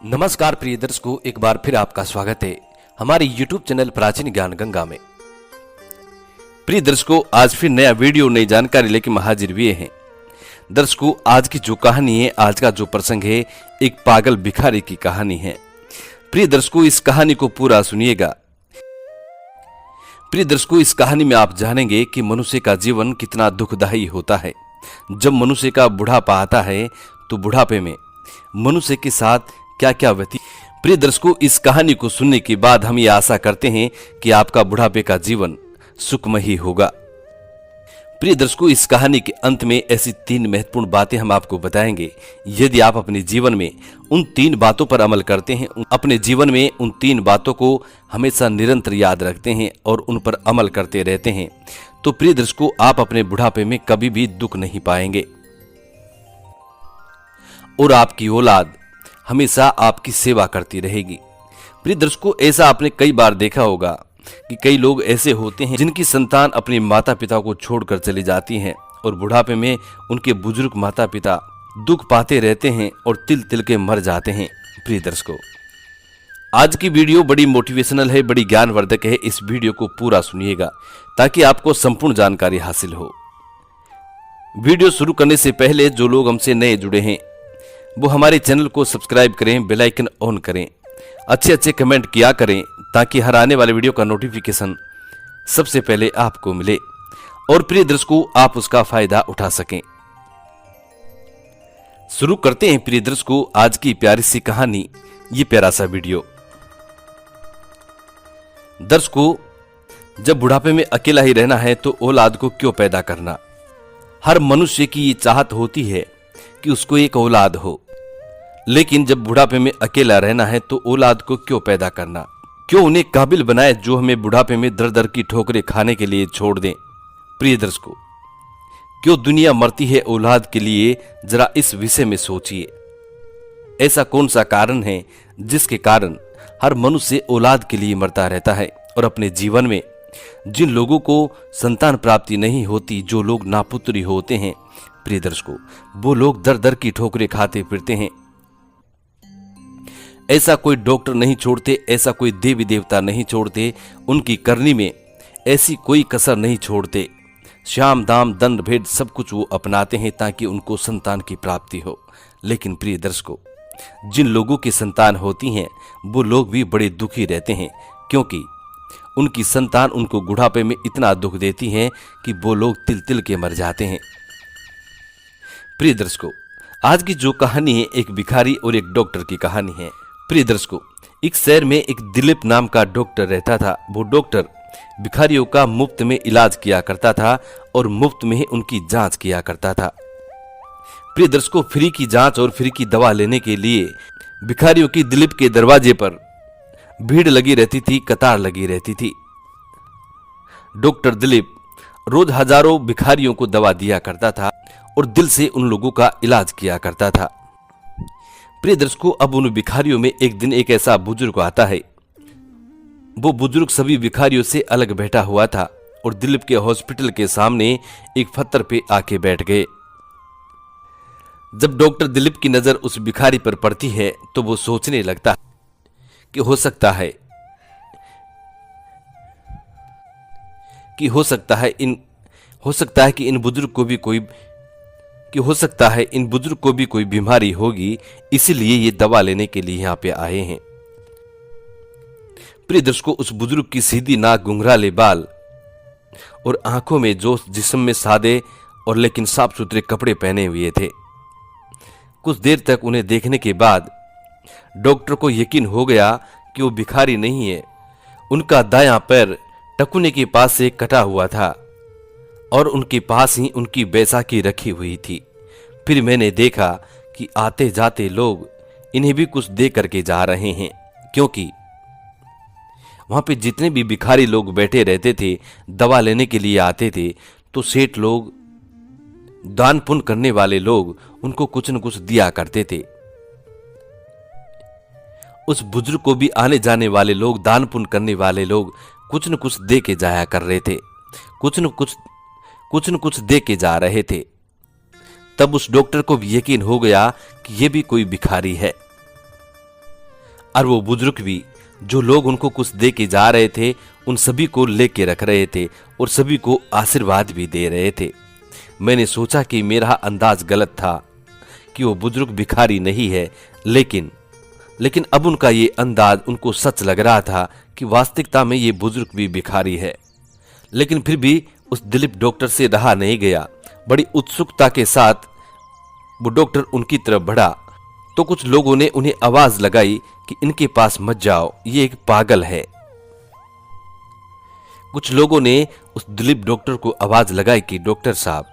नमस्कार प्रिय दर्शकों, एक बार फिर आपका स्वागत है हमारे YouTube चैनल प्राचीन ज्ञान गंगा में। प्रिय दर्शकों, आज फिर नया वीडियो नई जानकारी लेकर हम हाजिर हुए हैं। दर्शकों, आज की जो कहानी है, आज का जो प्रसंग है, एक पागल भिखारी की कहानी है। प्रिय दर्शकों, इस कहानी को पूरा सुनिएगा। प्रिय दर्शकों, इस कहानी में आप जानेंगे कि मनुष्य का जीवन कितना दुखदायी होता है। जब मनुष्य का बुढ़ापा आता है तो बुढ़ापे में मनुष्य के साथ क्या क्या व्यतीत। प्रिय दर्शकों, इस कहानी को सुनने के बाद हम ये आशा करते हैं कि आपका बुढ़ापे का जीवन सुखमय ही होगा। प्रिय दर्शकों, इस कहानी के अंत में ऐसी 3 महत्वपूर्ण बातें हम आपको बताएंगे। यदि आप अपने जीवन में उन 3 बातों पर अमल करते हैं, अपने जीवन में उन 3 बातों को हमेशा निरंतर याद रखते हैं और उन पर अमल करते रहते हैं, तो प्रिय दर्शकों, आप अपने बुढ़ापे में कभी भी दुख नहीं पाएंगे और आपकी औलाद हमेशा आपकी सेवा करती रहेगी। प्रिय दर्शकों, ऐसा आपने कई बार देखा होगा कि कई लोग ऐसे होते हैं जिनकी संतान अपने माता पिता को छोड़कर चली जाती हैं और बुढ़ापे में उनके बुजुर्ग माता पिता दुख पाते रहते हैं और तिल तिल के मर जाते हैं। प्रिय दर्शकों, आज की वीडियो बड़ी मोटिवेशनल है, बड़ी ज्ञानवर्धक है। इस वीडियो को पूरा सुनिएगा ताकि आपको संपूर्ण जानकारी हासिल हो। वीडियो शुरू करने से पहले जो लोग हमसे नए जुड़े हैं वो हमारे चैनल को सब्सक्राइब करें, बेल आइकन ऑन करें, अच्छे कमेंट किया करें ताकि हर आने वाले वीडियो का नोटिफिकेशन सबसे पहले आपको मिले और प्रिय दर्शकों, आप उसका फायदा उठा सकें। शुरू करते हैं प्रिय दर्शकों आज की प्यारी सी कहानी, ये प्यारा सा वीडियो। दर्शकों, जब बुढ़ापे में अकेला ही रहना है तो औलाद को क्यों पैदा करना। हर मनुष्य की ये चाहत होती है कि उसको एक औलाद हो, लेकिन जब बुढ़ापे में अकेला रहना है तो औलाद को क्यों पैदा करना, क्यों उन्हें काबिल बनाए जो हमें बुढ़ापे में दर दर की ठोकरें खाने के लिए छोड़ दें। प्रिय दर्शकों, क्यों दुनिया मरती है औलाद के लिए, जरा इस विषय में सोचिए। ऐसा कौन सा कारण है जिसके कारण हर मनुष्य औलाद के लिए मरता रहता है और अपने जीवन में जिन लोगों को संतान प्राप्ति नहीं होती, जो लोग नापुत्री होते हैं, प्रिय दर्शकों, वो लोग दर दर की ठोकरें खाते फिरते हैं। ऐसा कोई डॉक्टर नहीं छोड़ते, ऐसा कोई देवी देवता नहीं छोड़ते, उनकी करनी में ऐसी कोई कसर नहीं छोड़ते। श्याम दाम दंड भेद सब कुछ वो अपनाते हैं ताकि उनको संतान की प्राप्ति हो। लेकिन प्रिय दर्शकों, जिन लोगों की संतान होती हैं वो लोग भी बड़े दुखी रहते हैं, क्योंकि उनकी संतान उनको बुढ़ापे में इतना दुख देती है कि वो लोग तिल तिल के मर जाते हैं। प्रिय दर्शकों, आज की जो कहानी है एक भिखारी और एक डॉक्टर की कहानी है। प्रिय दर्शकों, एक शहर में एक दिलीप नाम का डॉक्टर रहता था। वो डॉक्टर भिखारियों का मुफ्त में इलाज किया करता था और मुफ्त में ही उनकी जांच किया करता था। प्रिय दर्शकों, फ्री की जांच और फ्री की दवा लेने के लिए भिखारियों की दिलीप के दरवाजे पर भीड़ लगी रहती थी, कतार लगी रहती थी। डॉक्टर दिलीप रोज हजारों भिखारियों को दवा दिया करता था और दिल से उन लोगों का इलाज किया करता था। प्रिय दर्शकों, अब उन भिखारियों में एक दिन एक ऐसा बुजुर्ग आता है। वो बुजुर्ग सभी भिखारियों से अलग बैठा हुआ था और दिलीप के हॉस्पिटल के सामने एक पत्थर पे आके बैठ गए। जब डॉक्टर दिलीप की नजर उस भिखारी पर पड़ती है तो वो सोचने लगता है कि हो सकता है कि इन बुजुर्ग को भी कोई बीमारी होगी, इसीलिए ये दवा लेने के लिए यहाँ पे आए हैं। प्रिय दर्शकों, उस बुजुर्ग की सीधी नाक, घुंघराले बाल और आंखों में जोश, जिस्म में सादे और लेकिन साफ सुथरे कपड़े पहने हुए थे। कुछ देर तक उन्हें देखने के बाद डॉक्टर को यकीन हो गया कि वो भिखारी नहीं है। उनका दायां पैर टकुने के पास से कटा हुआ था और उनके पास ही उनकी बैसाखी रखी हुई थी। फिर मैंने देखा कि आते जाते लोग इन्हें भी कुछ दे करके जा रहे हैं, क्योंकि वहां पे जितने भी भिखारी लोग बैठे रहते थे, दवा लेने के लिए आते थे, तो सेठ लोग, दान पुण्य करने वाले लोग उनको कुछ न कुछ दिया करते थे। उस बुजुर्ग को भी आने जाने वाले लोग, दान पुण्य करने वाले लोग कुछ न कुछ दे के जाया कर रहे थे, कुछ न कुछ दे के जा रहे थे। तब उस डॉक्टर को भी यकीन हो गया कि यह भी कोई भिखारी है। और वो बुजुर्ग भी, जो लोग उनको कुछ दे के जा रहे थे, उन सभी को लेके रख रहे थे और सभी को आशीर्वाद भी दे रहे थे। मैंने सोचा कि मेरा अंदाज गलत था कि वो बुजुर्ग भिखारी नहीं है, लेकिन अब उनका ये अंदाज उनको सच लग रहा था कि वास्तविकता में ये बुजुर्ग भी भिखारी है। लेकिन फिर भी उस दिलीप डॉक्टर से रहा नहीं गया। बड़ी उत्सुकता के साथ वो डॉक्टर उनकी तरफ बढ़ा तो कुछ लोगों ने उन्हें आवाज लगाई कि इनके पास मत जाओ, ये एक पागल है। कुछ लोगों ने उस दिलीप डॉक्टर को आवाज लगाई कि डॉक्टर साहब,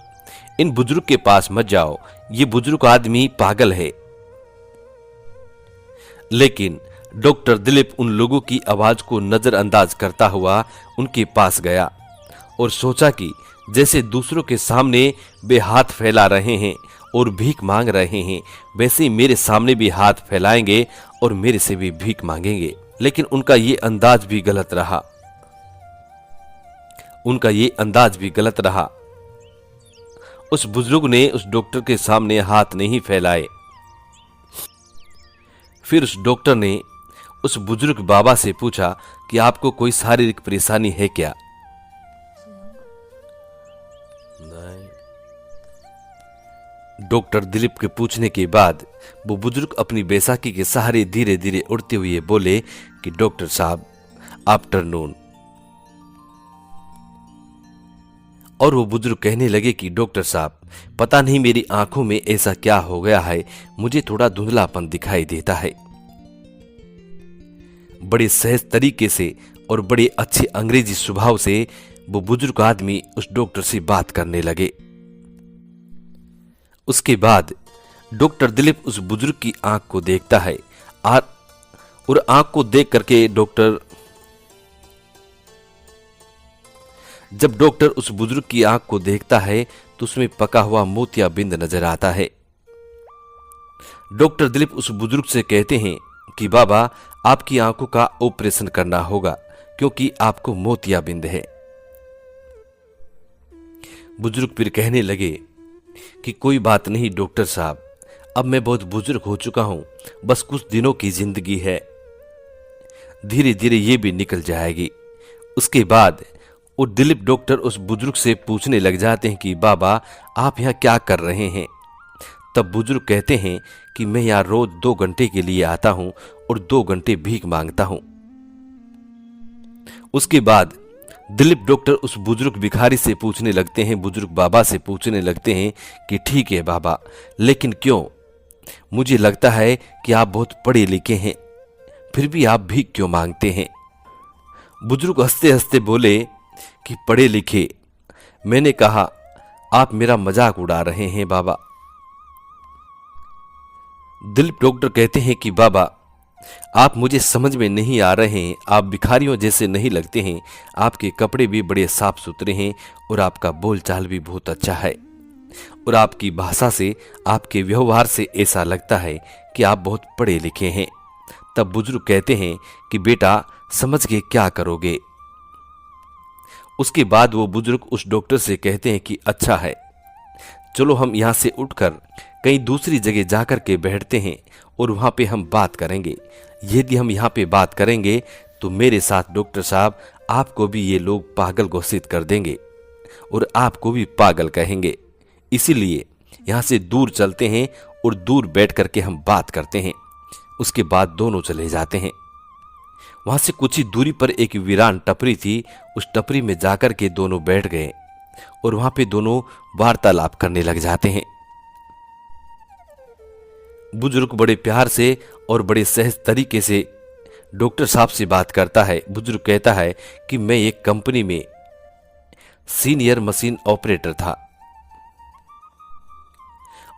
इन बुजुर्ग के पास मत जाओ, ये बुजुर्ग आदमी पागल है। लेकिन डॉक्टर दिलीप उन लोगों की आवाज को नजरअंदाज करता हुआ उनके पास गया और सोचा कि जैसे दूसरों के सामने वे हाथ फैला रहे हैं और भीख मांग रहे हैं, वैसे ही मेरे सामने भी हाथ फैलाएंगे और मेरे से भी भीख मांगेंगे। लेकिन उनका ये अंदाज भी गलत रहा। उस बुजुर्ग ने उस डॉक्टर के सामने हाथ नहीं फैलाए। फिर उस डॉक्टर ने उस बुजुर्ग बाबा से पूछा कि आपको कोई शारीरिक परेशानी है क्या? डॉक्टर दिलीप के पूछने के बाद वो बुजुर्ग अपनी बैसाखी के सहारे धीरे धीरे उड़ते हुए बोले कि डॉक्टर साहब, आफ्टरनून। और वो बुजुर्ग कहने लगे कि डॉक्टर साहब, पता नहीं मेरी आंखों में ऐसा क्या हो गया है, मुझे थोड़ा धुंधलापन दिखाई देता है। बड़े सहज तरीके से और बड़े अच्छे अंग्रेजी स्वभाव से वो बुजुर्ग आदमी उस डॉक्टर से बात करने लगे। उसके बाद डॉक्टर दिलीप उस बुजुर्ग की आंख को देखता है और आंख को देख करके जब डॉक्टर उस बुजुर्ग की आंख को देखता है तो उसमें पका हुआ मोतियाबिंद नजर आता है। डॉक्टर दिलीप उस बुजुर्ग से कहते हैं कि बाबा, आपकी आंखों का ऑपरेशन करना होगा क्योंकि आपको मोतियाबिंद है। बुजुर्ग फिर कहने लगे कि कोई बात नहीं डॉक्टर साहब, अब मैं बहुत बुजुर्ग हो चुका हूं, बस कुछ दिनों की जिंदगी है, धीरे धीरे ये भी निकल जाएगी। उसके बाद वो दिलीप डॉक्टर उस बुजुर्ग से पूछने लग जाते हैं कि बाबा, आप यहाँ क्या कर रहे हैं? तब बुजुर्ग कहते हैं कि मैं यहाँ रोज 2 घंटे के लिए आता हूं और 2 घंटे भीख मांगता हूं। उसके बाद दिलीप डॉक्टर उस बुजुर्ग भिखारी से पूछने लगते हैं, बुजुर्ग बाबा से पूछने लगते हैं कि ठीक है बाबा, लेकिन क्यों? मुझे लगता है कि आप बहुत पढ़े लिखे हैं, फिर भी आप भीख क्यों मांगते हैं? बुजुर्ग हंसते हंसते बोले कि पढ़े लिखे? मैंने कहा आप मेरा मजाक उड़ा रहे हैं बाबा। दिलीप डॉक्टर कहते हैं कि बाबा, आप मुझे समझ में नहीं आ रहे हैं, आप भिखारियों जैसे नहीं लगते हैं, आपके कपड़े भी बड़े साफ सुथरे हैं और आपका बोलचाल भी बहुत अच्छा है और आपकी भाषा से, आपके व्यवहार से ऐसा लगता है कि आप बहुत पढ़े लिखे हैं। तब बुजुर्ग कहते हैं कि बेटा, समझ के क्या करोगे? उसके बाद वो बुजुर्ग उस डॉक्टर से कहते हैं कि अच्छा है, चलो हम यहाँ से उठकर कहीं दूसरी जगह जाकर के बैठते हैं और वहाँ पे हम बात करेंगे। यदि हम यहाँ पे बात करेंगे तो मेरे साथ डॉक्टर साहब, आपको भी ये लोग पागल घोषित कर देंगे और आपको भी पागल कहेंगे। इसीलिए यहाँ से दूर चलते हैं और दूर बैठ करके हम बात करते हैं। उसके बाद दोनों चले जाते हैं। वहां से कुछ ही दूरी पर एक वीरान टपरी थी। उस टपरी में जाकर के दोनों बैठ गए और वहां पे दोनों वार्तालाप करने लग जाते हैं। बुजुर्ग बड़े प्यार से और बड़े सहज तरीके से डॉक्टर साहब से बात करता है। बुजुर्ग कहता है कि मैं एक कंपनी में सीनियर मशीन ऑपरेटर था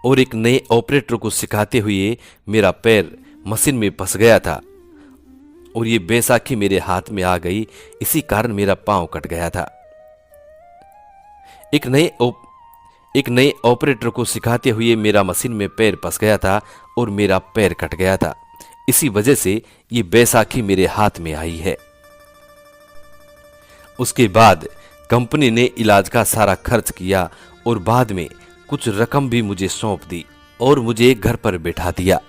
और एक नए ऑपरेटर को सिखाते हुए मेरा पैर मशीन में फंस गया था और ये बैसाखी मेरे हाथ में आ गई, इसी कारण मेरा पांव कट गया था। एक नए ऑपरेटर को सिखाते हुए मेरा मशीन में पैर फंस गया था और मेरा पैर कट गया था, इसी वजह से ये बैसाखी मेरे हाथ में आई है। उसके बाद कंपनी ने इलाज का सारा खर्च किया और बाद में कुछ रकम भी मुझे सौंप दी और मुझे घर पर बैठा दिया।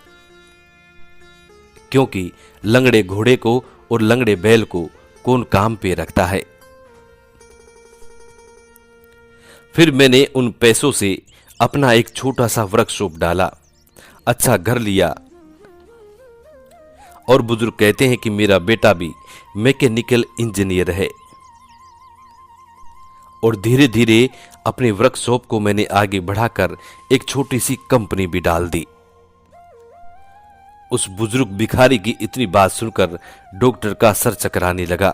क्योंकि लंगड़े घोड़े को और लंगड़े बैल को कौन काम पे रखता है। फिर मैंने उन पैसों से अपना एक छोटा सा वर्कशॉप डाला, अच्छा घर लिया। और बुजुर्ग कहते हैं कि मेरा बेटा भी मैकेनिकल इंजीनियर है। और धीरे धीरे अपने वर्कशॉप को मैंने आगे बढ़ाकर एक छोटी सी कंपनी भी डाल दी। उस बुजुर्ग भिखारी की इतनी बात सुनकर डॉक्टर का सर चकराने लगा।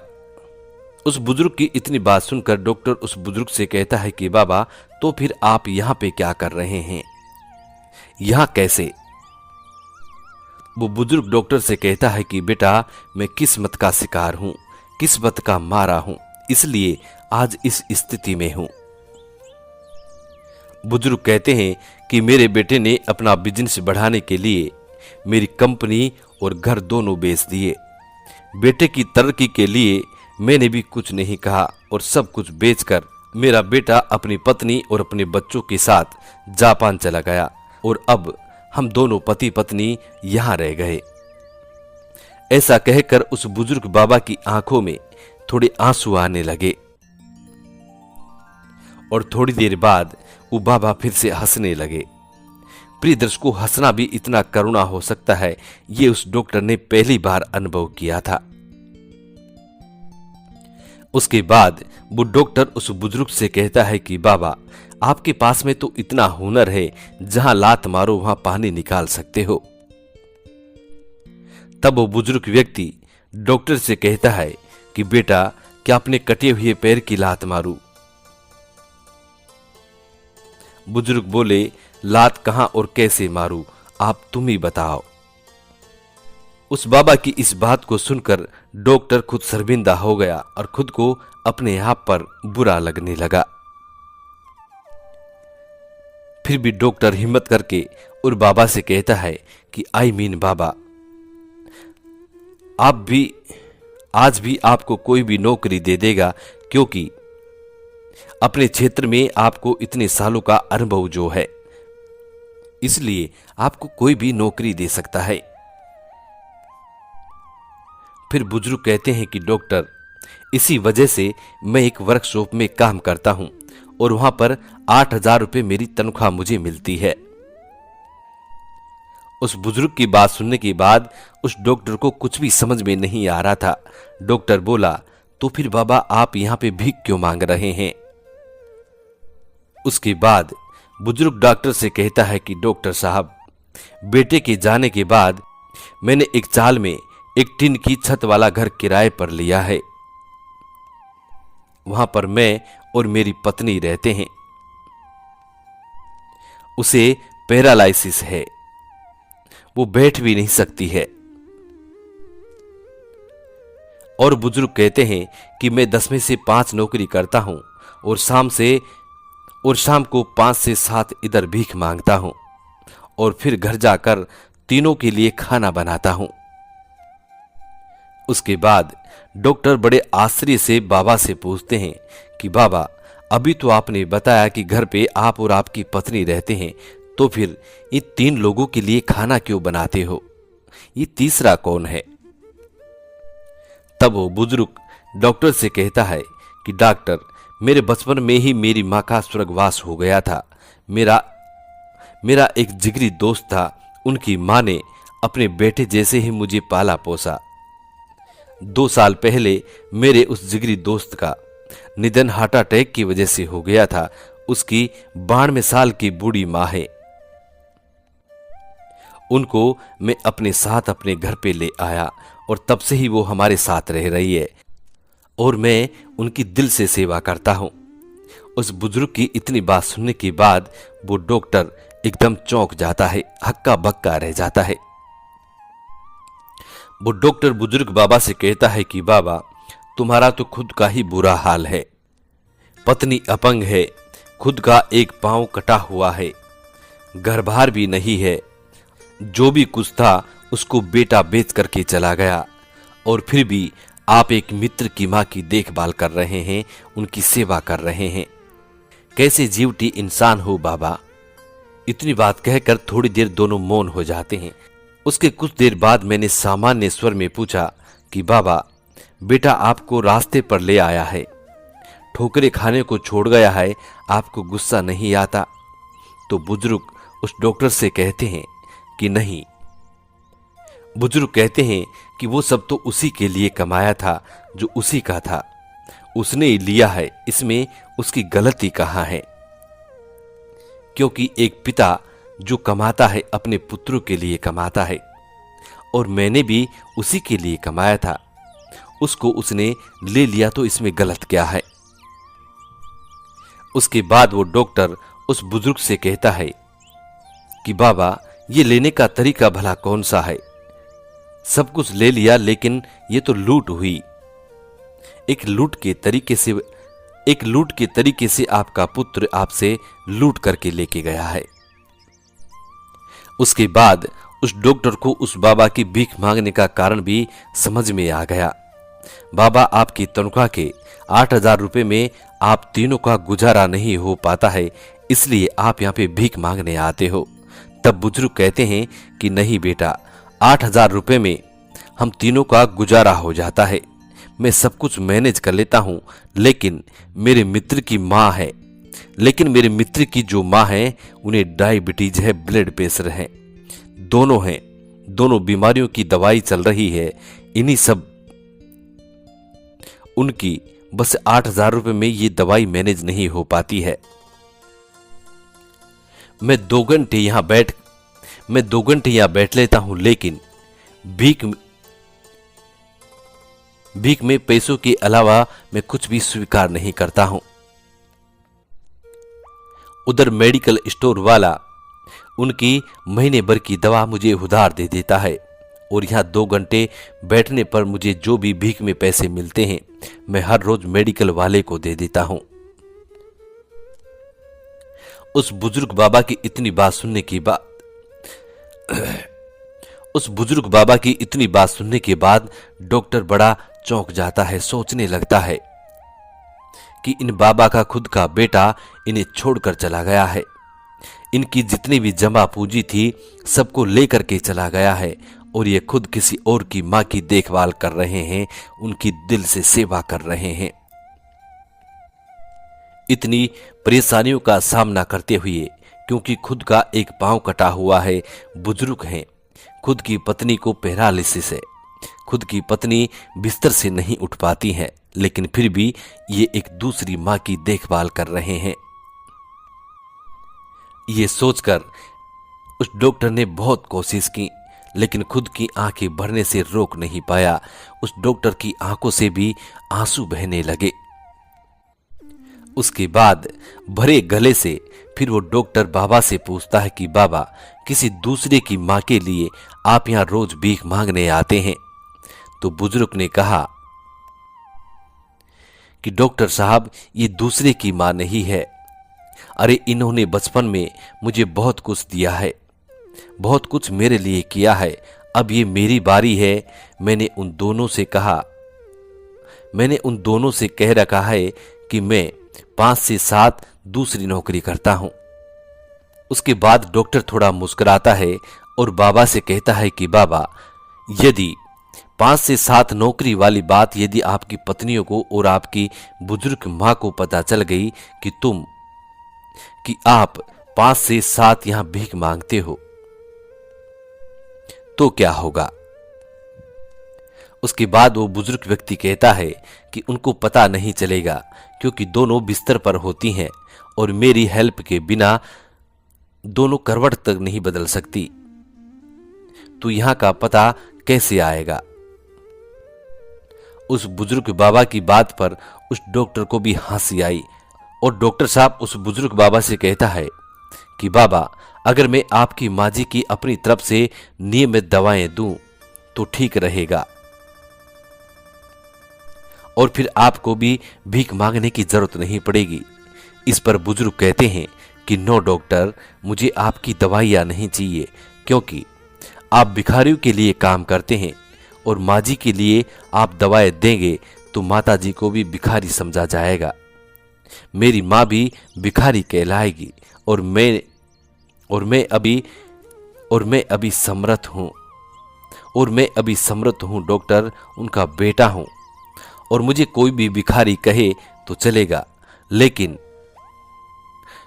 उस बुजुर्ग की इतनी बात सुनकर डॉक्टर उस बुजुर्ग से कहता है कि बाबा, तो फिर आप यहां पे क्या कर रहे हैं, यहां कैसे? वो बुजुर्ग डॉक्टर से कहता है कि बेटा, मैं किस्मत का शिकार हूं, किस्मत का मारा हूं, इसलिए आज इस स्थिति में हूं। बुजुर्ग कहते हैं कि मेरे बेटे ने अपना बिजनेस बढ़ाने के लिए मेरी कंपनी और घर दोनों बेच दिए। बेटे की तरक्की के लिए मैंने भी कुछ नहीं कहा और सब कुछ बेचकर मेरा बेटा अपनी पत्नी और अपने बच्चों के साथ जापान चला गया और अब हम दोनों पति पत्नी यहां रह गए। ऐसा कहकर उस बुजुर्ग बाबा की आंखों में थोड़े आंसू आने लगे और थोड़ी देर बाद वो बाबा फिर से हंसने लगे। प्रिय दर्शकों, हंसना भी इतना करुणा हो सकता है, ये उस डॉक्टर ने पहली बार अनुभव किया था। उसके बाद वो डॉक्टर उस बुजुर्ग से कहता है कि बाबा, आपके पास में तो इतना हुनर है, जहां लात मारो वहां पानी निकाल सकते हो। तब वो बुजुर्ग व्यक्ति डॉक्टर से कहता है कि बेटा, क्या अपने कटे हुए पैर की लात मारूं? बुजुर्ग बोले, लात कहां और कैसे मारूं, आप तुम ही बताओ। उस बाबा की इस बात को सुनकर डॉक्टर खुद शर्मिंदा हो गया और खुद को अपने आप पर बुरा लगने लगा। फिर भी डॉक्टर हिम्मत करके उस बाबा से कहता है कि बाबा, आप भी आज भी आपको कोई भी नौकरी दे देगा, क्योंकि अपने क्षेत्र में आपको इतने सालों का अनुभव जो है, इसलिए आपको कोई भी नौकरी दे सकता है। फिर बुजुर्ग कहते हैं कि डॉक्टर, इसी वजह से मैं एक वर्कशॉप में काम करता हूं और वहां पर 8,000 रुपये मेरी तनख्वाह मुझे मिलती है। उस बुजुर्ग की बात सुनने के बाद उस डॉक्टर को कुछ भी समझ में नहीं आ रहा था। डॉक्टर बोला, तो फिर बाबा, आप यहां पे भीख क्यों मांग रहे हैं? उसके बाद बुजुर्ग डॉक्टर से कहता है कि डॉक्टर साहब, बेटे के जाने के बाद मैंने एक चाल में एक टिन की छत वाला घर किराए पर लिया है। वहां पर मैं और मेरी पत्नी रहते हैं। उसे पैरालाइसिस है, वो बैठ भी नहीं सकती है। और बुजुर्ग कहते हैं कि मैं 10 में से 5 नौकरी करता हूं और शाम को 5 से 7 इधर भीख मांगता हूं और फिर घर जाकर तीनों के लिए खाना बनाता हूं। उसके बाद डॉक्टर बड़े आश्चर्य से बाबा से पूछते हैं कि बाबा, अभी तो आपने बताया कि घर पे आप और आपकी पत्नी रहते हैं, तो फिर ये 3 लोगों के लिए खाना क्यों बनाते हो? ये तीसरा कौन है? तब वो बुजुर्ग डॉक्टर से कहता है कि डॉक्टर, मेरे बचपन में ही मेरी मां का स्वर्गवास हो गया था। मेरा एक जिगरी दोस्त था, उनकी मां ने अपने बेटे जैसे ही मुझे पाला पोसा। 2 साल पहले मेरे उस जिगरी दोस्त का निधन हार्ट अटैक की वजह से हो गया था। उसकी 92 साल की बूढ़ी मां है। उनको मैं अपने साथ अपने घर पे ले आया और तब से ही वो हमारे साथ रह रही है और मैं उनकी दिल से सेवा करता हूं। उस बुजुर्ग की इतनी बात सुनने के बाद वो डॉक्टर एकदम चौंक जाता है, हक्का बक्का रह जाता है। वो डॉक्टर बुजुर्ग बाबा से कहता है कि बाबा, तुम्हारा तो खुद का ही बुरा हाल है। पत्नी अपंग है, खुद का एक पांव कटा हुआ है, घर बार भी नहीं है, जो भी कुछ था उसको बेटा बेच करके चला गया और फिर भी आप एक मित्र की मां की देखभाल कर रहे हैं, उनकी सेवा कर रहे हैं। कैसे जीवटी इंसान हो बाबा। इतनी बात कहकर थोड़ी देर दोनों मौन हो जाते हैं। उसके कुछ देर बाद मैंने सामान्य स्वर में पूछा कि बाबा, बेटा आपको रास्ते पर ले आया है, ठोकरे खाने को छोड़ गया है, आपको गुस्सा नहीं आता? तो बुजुर्ग उस डॉक्टर से कहते हैं कि नहीं। बुजुर्ग कहते हैं कि वो सब तो उसी के लिए कमाया था जो उसी का था, उसने ही लिया है, इसमें उसकी गलती कहाँ है? क्योंकि एक पिता जो कमाता है अपने पुत्रों के लिए कमाता है, और मैंने भी उसी के लिए कमाया था, उसको उसने ले लिया, तो इसमें गलत क्या है? उसके बाद वो डॉक्टर उस बुजुर्ग से कहता है कि बाबा, ये लेने का तरीका भला कौन सा है? सब कुछ ले लिया, लेकिन ये तो लूट हुई। एक लूट के तरीके से आपका पुत्र आपसे लूट करके लेके गया है। उसके बाद उस डॉक्टर को उस बाबा की भीख मांगने का कारण भी समझ में आ गया। बाबा, आपकी तनख्वाह के 8,000 रुपए में आप तीनों का गुजारा नहीं हो पाता है, इसलिए आप यहाँ पे भीख मांगने आते हो। तब बुजुर्ग कहते हैं कि नहीं बेटा, 8,000 रुपए में हम तीनों का गुजारा हो जाता है, मैं सब कुछ मैनेज कर लेता हूँ, लेकिन मेरे मित्र की जो माँ है उन्हें डायबिटीज है, ब्लड प्रेशर है, दोनों बीमारियों की दवाई चल रही है, इन्हीं सब उनकी बस 8,000 रुपए में ये दवाई मैनेज नहीं हो पाती है। मैं 2 घंटे यहाँ बैठ लेता हूं, लेकिन भीख में पैसों के अलावा मैं कुछ भी स्वीकार नहीं करता हूं। उधर मेडिकल स्टोर वाला उनकी महीने भर की दवा मुझे उधार दे देता है, और यहाँ 2 घंटे बैठने पर मुझे जो भी भीख में पैसे मिलते हैं मैं हर रोज मेडिकल वाले को दे देता हूं। उस बुजुर्ग बाबा की इतनी बात सुनने के बाद डॉक्टर बड़ा चौंक जाता है, सोचने लगता है कि इन बाबा का खुद का बेटा इन्हें छोड़कर चला गया है, इनकी जितनी भी जमा पूंजी थी सबको लेकर के चला गया है, और ये खुद किसी और की मां की देखभाल कर रहे हैं, उनकी दिल से सेवा कर रहे हैं। इतनी परेशानियों का सामना करते हुए, क्योंकि खुद का एक पांव कटा हुआ है, बुजुर्ग हैं, खुद की पत्नी को पैरालिसिस है, खुद की पत्नी बिस्तर से नहीं उठ पाती है, लेकिन फिर भी ये एक दूसरी मां की देखभाल कर रहे हैं। ये सोचकर उस डॉक्टर ने बहुत कोशिश की, लेकिन खुद की आंखें भरने से रोक नहीं पाया। उस डॉक्टर की आंखों से भी आंसू बहने लगे। उसके बाद भरे गले से फिर वो डॉक्टर बाबा से पूछता है कि बाबा, किसी दूसरे की मां के लिए आप यहां रोज भीख मांगने आते हैं? तो बुजुर्ग ने कहा कि डॉक्टर साहब, ये दूसरे की मां नहीं है, अरे इन्होंने बचपन में मुझे बहुत कुछ दिया है, बहुत कुछ मेरे लिए किया है, अब ये मेरी बारी है। मैंने उन दोनों से कह रखा है कि मैं 5 से 7 दूसरी नौकरी करता हूं। उसके बाद डॉक्टर थोड़ा मुस्कुराता है और बाबा से कहता है कि बाबा, यदि 5 से 7 नौकरी वाली बात यदि आपकी पत्नियों को और आपकी बुजुर्ग मां को पता चल गई कि आप 5 से 7 यहां भीख मांगते हो, तो क्या होगा? उसके बाद वो बुजुर्ग व्यक्ति कहता है कि उनको पता नहीं चलेगा, क्योंकि दोनों बिस्तर पर होती हैं और मेरी हेल्प के बिना दोनों करवट तक नहीं बदल सकती, तो यहां का पता कैसे आएगा? उस बुजुर्ग बाबा की बात पर उस डॉक्टर को भी हंसी आई, और डॉक्टर साहब उस बुजुर्ग बाबा से कहता है कि बाबा, अगर मैं आपकी माँ जी की अपनी तरफ से नियमित दवाएं दूं तो ठीक रहेगा, और फिर आपको भी भीख मांगने की जरूरत नहीं पड़ेगी। इस पर बुजुर्ग कहते हैं कि नो डॉक्टर, मुझे आपकी दवाइयां नहीं चाहिए, क्योंकि आप भिखारियों के लिए काम करते हैं, और माँ जी के लिए आप दवाएं देंगे तो माता जी को भी भिखारी समझा जाएगा, मेरी माँ भी भिखारी कहलाएगी, और मैं अभी समर्थ हूं, और मैं अभी समृद्ध हूँ डॉक्टर, उनका बेटा हूँ, और मुझे कोई भी भिखारी कहे तो चलेगा,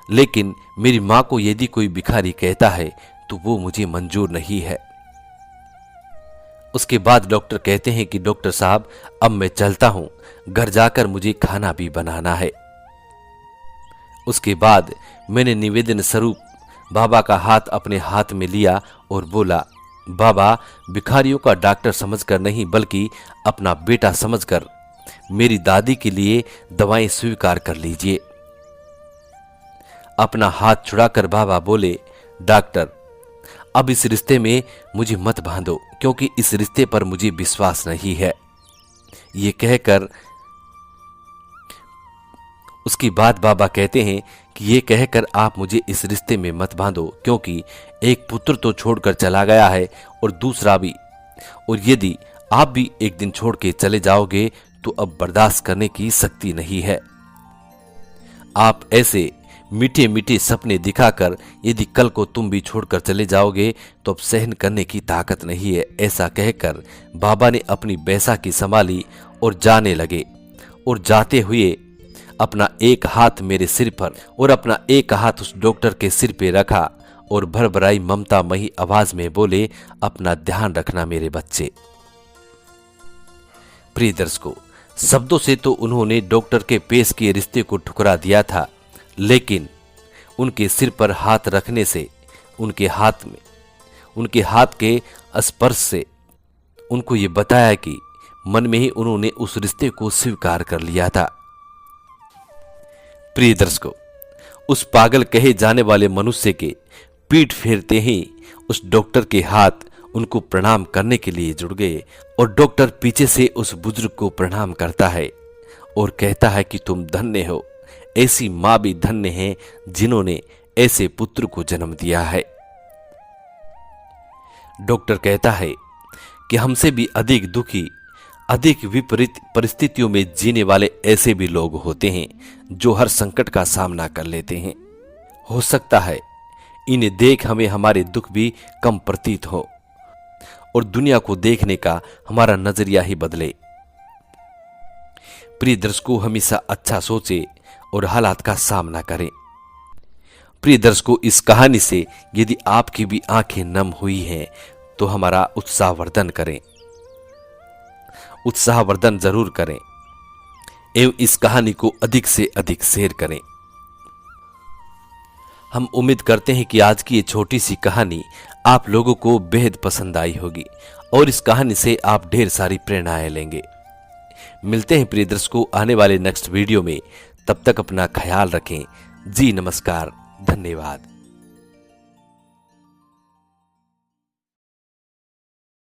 लेकिन मेरी माँ को यदि कोई भिखारी कहता है तो वो मुझे मंजूर नहीं है। उसके बाद डॉक्टर कहते हैं कि डॉक्टर साहब, अब मैं चलता हूं, घर जाकर मुझे खाना भी बनाना है। उसके बाद मैंने निवेदन स्वरूप बाबा का हाथ अपने हाथ में लिया और बोला, बाबा, भिखारियों का डॉक्टर समझकर नहीं बल्कि अपना बेटा समझकर मेरी दादी के लिए दवाएं स्वीकार कर लीजिए। अपना हाथ छुड़ाकर बाबा बोले, डॉक्टर, अब इस रिश्ते में मुझे मत बांधो, क्योंकि इस रिश्ते पर मुझे विश्वास नहीं है। ये कहकर उसकी बात बाबा कहते हैं कि ये कहकर आप मुझे इस रिश्ते में मत बांधो, क्योंकि एक पुत्र तो छोड़कर चला गया है और दूसरा भी, और यदि आप भी एक दिन छोड़ के चले जाओगे तो अब बर्दाश्त करने की शक्ति नहीं है। आप ऐसे मीठे मीठे सपने दिखाकर यदि कल को तुम भी छोड़कर चले जाओगे तो अब सहन करने की ताकत नहीं है। ऐसा कहकर बाबा ने अपनी बैसाखी संभाली और जाने लगे, और जाते हुए अपना एक हाथ मेरे सिर पर और अपना एक हाथ उस डॉक्टर के सिर पे रखा और भरभराई ममता मही आवाज में बोले, अपना ध्यान रखना मेरे बच्चे। प्रिय दर्शकों, शब्दों से तो उन्होंने डॉक्टर के पेश किए रिश्ते को ठुकरा दिया था, लेकिन उनके सिर पर हाथ रखने से, उनके हाथ के स्पर्श से उनको ये बताया कि मन में ही उन्होंने उस रिश्ते को स्वीकार कर लिया था। प्रिय दर्शकों, उस पागल कहे जाने वाले मनुष्य के पीठ फेरते ही उस डॉक्टर के हाथ उनको प्रणाम करने के लिए जुड़ गए, और डॉक्टर पीछे से उस बुजुर्ग को प्रणाम करता है और कहता है कि तुम धन्य हो, ऐसी मां भी धन्य है जिन्होंने ऐसे पुत्र को जन्म दिया है। डॉक्टर कहता है कि हमसे भी अधिक दुखी, अधिक विपरीत परिस्थितियों में जीने वाले ऐसे भी लोग होते हैं जो हर संकट का सामना कर लेते हैं। हो सकता है इन्हें देख हमें हमारे दुख भी कम प्रतीत हो और दुनिया को देखने का हमारा नजरिया ही बदले। प्रिय दर्शकों, हमेशा अच्छा सोचे और हालात का सामना करें। प्रिय दर्शकों, इस कहानी से यदि आपकी भी आंखें नम हुई हैं तो हमारा उत्साहवर्धन करें, उत्साहवर्धन जरूर करें एवं इस कहानी को अधिक से अधिक शेयर करें। हम उम्मीद करते हैं कि आज की ये छोटी सी कहानी आप लोगों को बेहद पसंद आई होगी और इस कहानी से आप ढेर सारी प्रेरणाएं लेंगे। मिलते हैं प्रिय दर्शकों आने वाले नेक्स्ट वीडियो में, तब तक अपना ख्याल रखें। जी नमस्कार, धन्यवाद।